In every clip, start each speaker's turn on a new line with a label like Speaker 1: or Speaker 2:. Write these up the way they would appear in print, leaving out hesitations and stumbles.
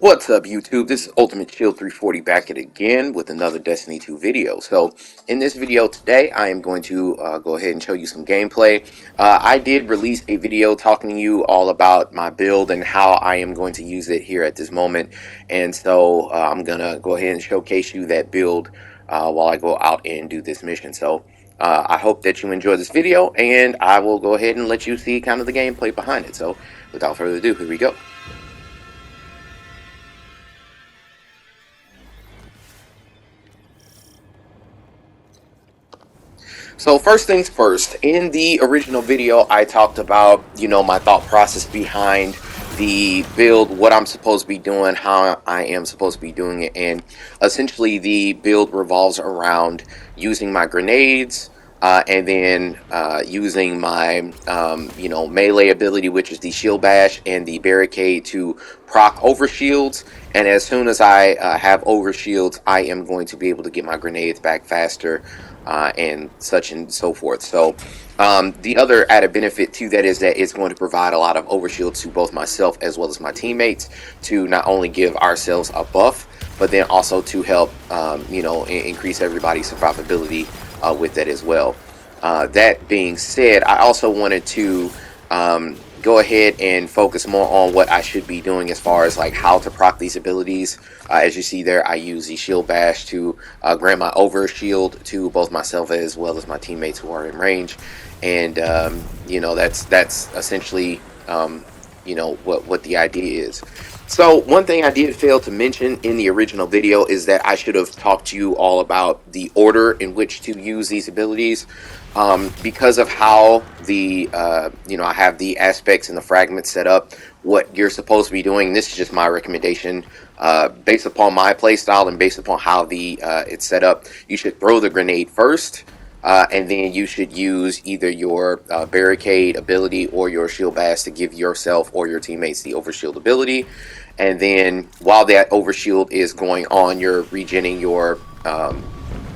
Speaker 1: What's up, YouTube? This is Ultimate Shield 340 back at again with another Destiny 2 video. So, in this video today, I am going to go ahead and show you some gameplay. I did release a video talking to you all about my build and how I am going to use it here at this moment. And so, I'm going to go ahead and showcase you that build while I go out and do this mission. So, I hope that you enjoy this video, and I will go ahead and let you see kind of the gameplay behind it. So, without further ado, here we go. So first things first, in the original video, I talked about, my thought process behind the build, what I'm supposed to be doing, how I am supposed to be doing it. And essentially the build revolves around using my grenades, and then using my, melee ability, which is the shield bash and the barricade to proc over shields. And as soon as I have over shields, I am going to be able to get my grenades back faster, and such and so forth. So the other added benefit to that is that it's going to provide a lot of overshield to both myself as well as my teammates, to not only give ourselves a buff, but then also to help increase everybody's survivability with that as well. That being said, I also wanted to go ahead and focus more on what I should be doing as far as like how to proc these abilities. As you see there, I use the shield bash to grant my over shield to both myself as well as my teammates who are in range. And that's essentially what the idea is. So one thing I did fail to mention in the original video is that I should have talked to you all about the order in which to use these abilities. Because of how the I have the aspects and the fragments set up, what you're supposed to be doing, this is just my recommendation, based upon my playstyle and based upon how the it's set up. You should throw the grenade first, and then you should use either your barricade ability or your shield bash to give yourself or your teammates the overshield ability. And then while that overshield is going on, you're regenning your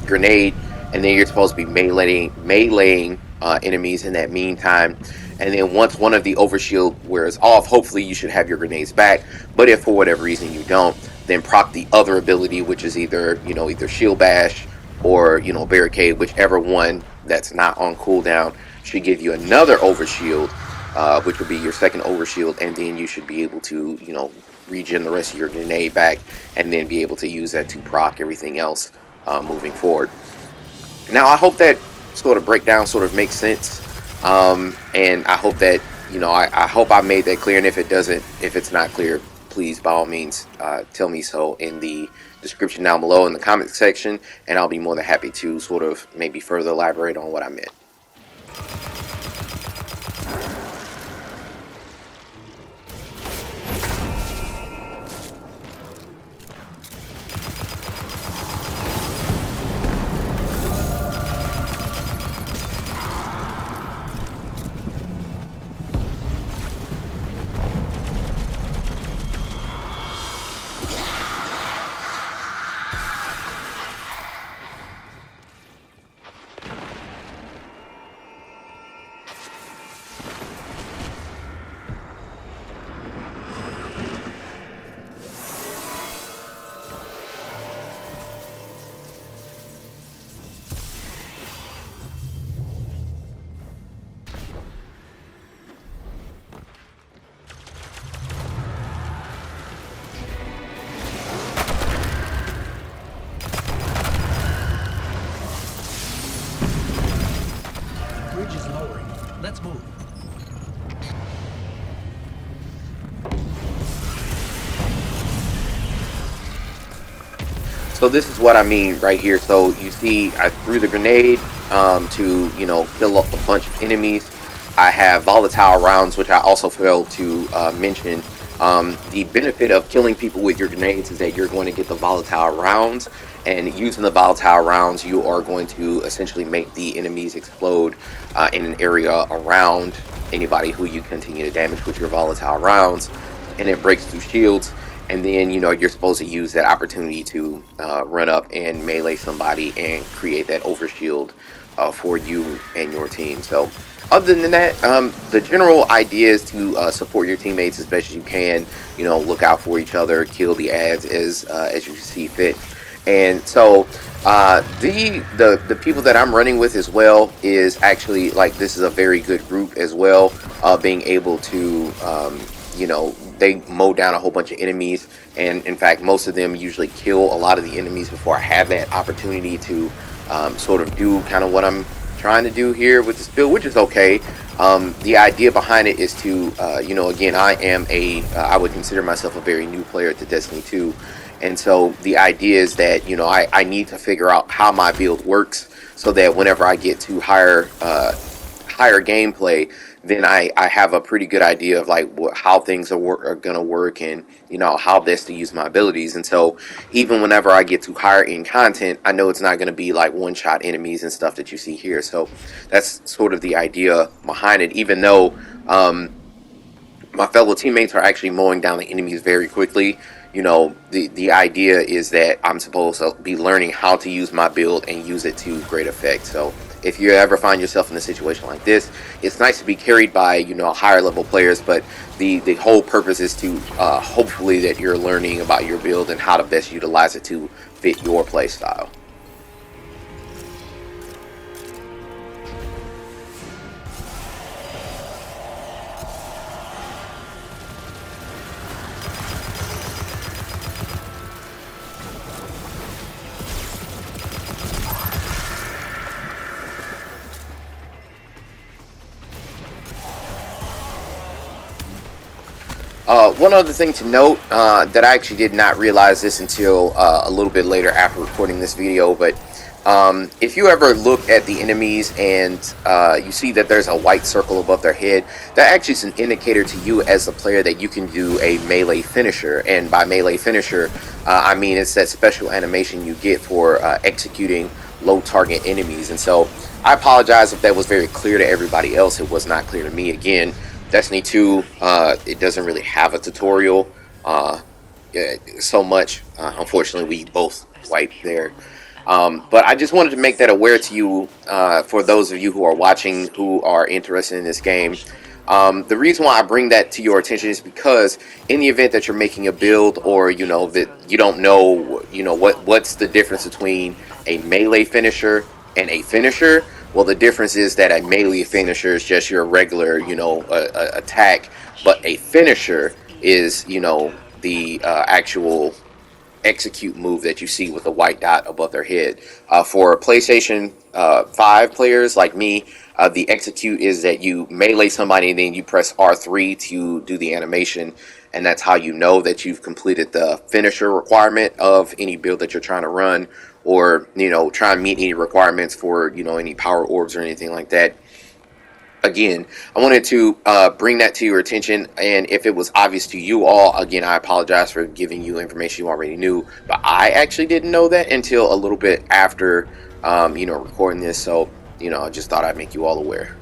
Speaker 1: grenade, and then you're supposed to be meleeing enemies in that meantime. And then once one of the overshield wears off, hopefully you should have your grenades back. But if for whatever reason you don't, then proc the other ability, which is either shield bash or barricade, whichever one that's not on cooldown should give you another overshield, which would be your second overshield, and then you should be able to regen the rest of your grenade back, and then be able to use that to proc everything else moving forward. Now I hope that sort of breakdown sort of makes sense, and I hope that I hope I made that clear. And if it's not clear, please by all means tell me so in the description down below in the comment section, and I'll be more than happy to sort of maybe further elaborate on what I meant.
Speaker 2: Bridge is lowering. Let's move.
Speaker 1: So this is what I mean right here. So you see I threw the grenade to kill up a bunch of enemies. I have volatile rounds, which I also failed to mention. The benefit of killing people with your grenades is that you're going to get the volatile rounds, and using the volatile rounds, you are going to essentially make the enemies explode in an area around anybody who you continue to damage with your volatile rounds, and it breaks through shields. And then you're supposed to use that opportunity to run up and melee somebody and create that overshield for you and your team. So Other than that, the general idea is to support your teammates as best as you can. You know, look out for each other, kill the ads as you see fit. And so the people that I'm running with as well is actually like this is a very good group as well. Being able to they mow down a whole bunch of enemies, and in fact most of them usually kill a lot of the enemies before I have that opportunity to sort of do kind of what I'm trying to do here with this build, which is okay. The idea behind it is to, again, I would consider myself a very new player to Destiny 2. And so the idea is that, I need to figure out how my build works so that whenever I get to higher gameplay, then I have a pretty good idea of like how things are gonna work, and how best to use my abilities. And so even whenever I get to higher end content, I know it's not gonna be like one shot enemies and stuff that you see here. So that's sort of the idea behind it. Even though my fellow teammates are actually mowing down the enemies very quickly. The idea is that I'm supposed to be learning how to use my build and use it to great effect. So if you ever find yourself in a situation like this, it's nice to be carried by higher level players, but the whole purpose is to hopefully that you're learning about your build and how to best utilize it to fit your play style. One other thing to note that I actually did not realize this until a little bit later after recording this video, but if you ever look at the enemies and you see that there's a white circle above their head, that actually is an indicator to you as a player that you can do a melee finisher. And by melee finisher, I mean it's that special animation you get for executing low target enemies. And so I apologize if that was very clear to everybody else. It was not clear to me. Again, Destiny 2, it doesn't really have a tutorial so much. Unfortunately, we both wiped there. But I just wanted to make that aware to you for those of you who are watching who are interested in this game. The reason why I bring that to your attention is because in the event that you're making a build, or that you don't know, what's the difference between a melee finisher and a finisher. Well, the difference is that a melee finisher is just your regular, attack, but a finisher is, the actual execute move that you see with the white dot above their head. For PlayStation 5 players like me, the execute is that you melee somebody and then you press R3 to do the animation, and that's how you know that you've completed the finisher requirement of any build that you're trying to run, or try and meet any requirements for any power orbs or anything like that. Again, I wanted to bring that to your attention, and if it was obvious to you all, again, I apologize for giving you information you already knew, but I actually didn't know that until a little bit after recording this. So I just thought I'd make you all aware.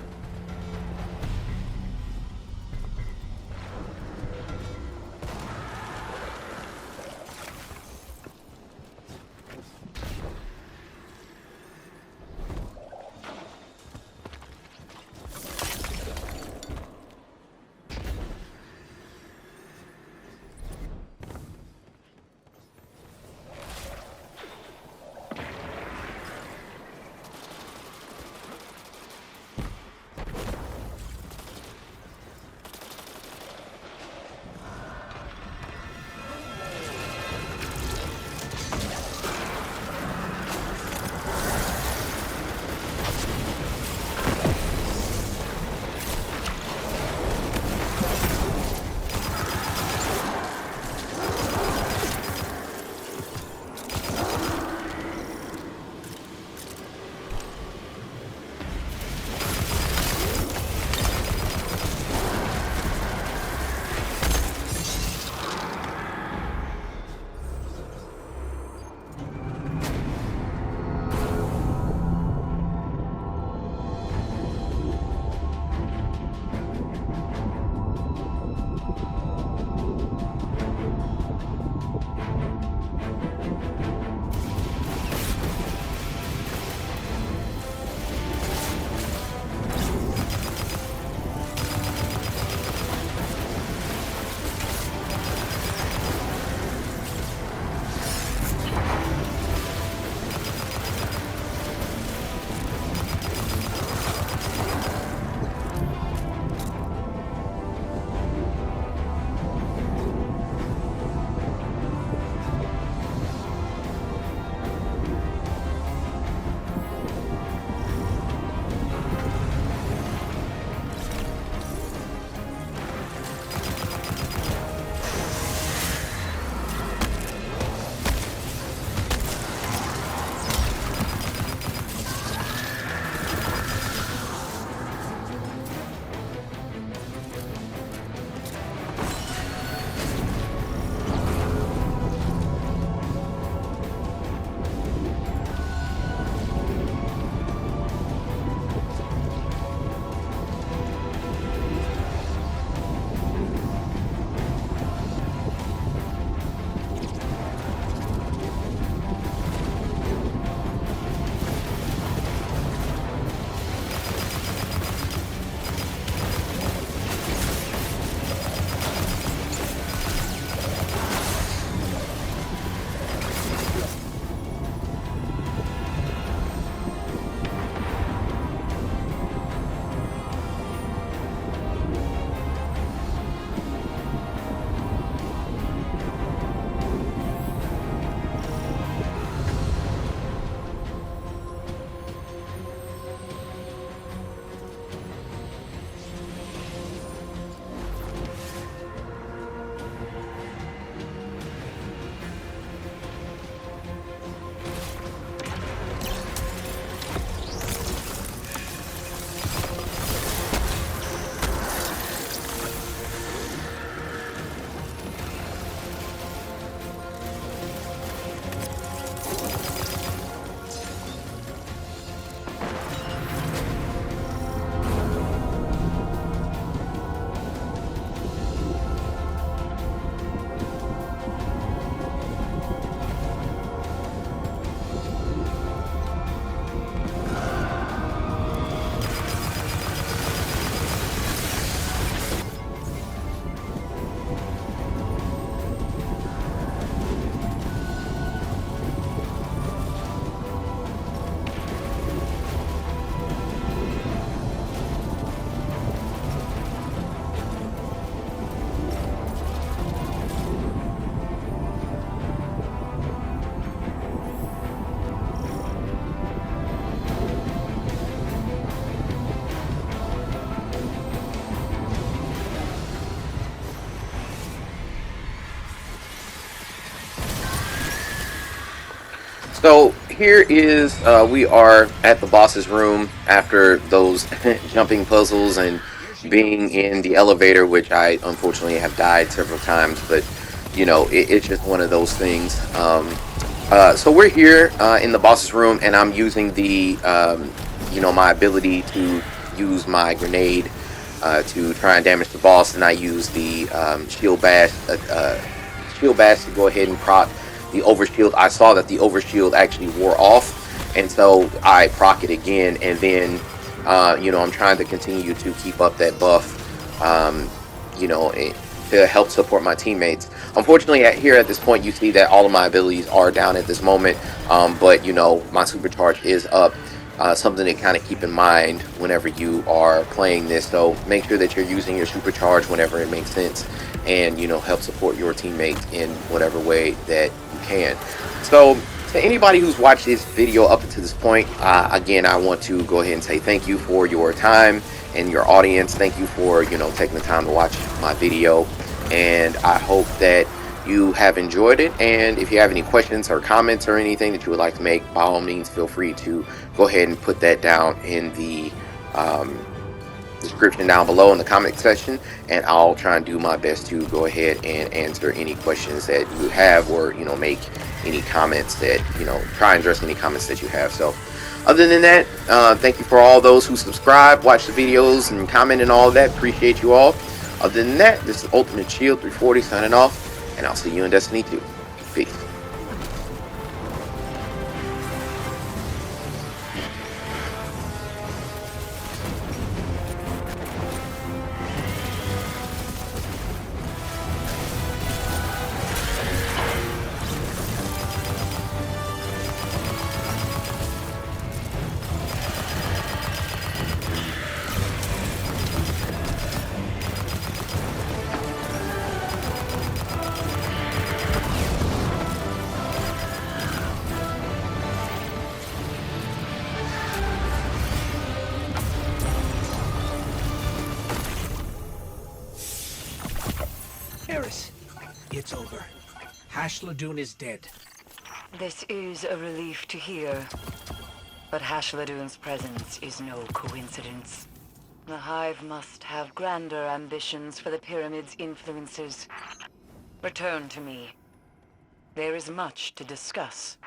Speaker 1: So here is we are at the boss's room after those jumping puzzles and
Speaker 2: Here she
Speaker 1: being
Speaker 2: comes.
Speaker 1: in the elevator, which I unfortunately have died several times, but you know it's just one of those things. So we're here in the boss's room, and I'm using the you know, my ability to use my grenade to try and damage the boss, and I use the shield bash to go ahead and proc the overshield. I saw that the overshield actually wore off, and so I proc it again, and then you know, I'm trying to continue to keep up that buff, you know, to help support my teammates. Unfortunately, here at this point, you see that all of my abilities are down at this moment, but you know, my supercharge is up. Something to kind of keep in mind whenever you are playing this. So make sure that you're using your supercharge whenever it makes sense, and you know, help support your teammates in whatever way that you can. So to anybody who's watched this video up until this point, again, I want to go ahead and say thank you for your time and your audience. Thank you for, you know, taking the time to watch my video, and I hope that you have enjoyed it. And if you have any questions or comments or anything that you would like to make, by all means feel free to go ahead and put that down in the description down below in the comment section, and I'll try and do my best to go ahead and answer any questions that you have, or you know, make any comments that, you know, try and address any comments that you have. So other than that, thank you for all those who subscribe, watch the videos, and comment and all that. Appreciate you all. Other than that, this is Ultimate Shield 340 signing off, and I'll see you in Destiny 2. Peace.
Speaker 2: Eris, it's over. Hashladoon is dead.
Speaker 3: This is a relief to hear. But Hashladoon's presence is no coincidence. The Hive must have grander ambitions for the Pyramid's influences. Return to me. There is much to discuss.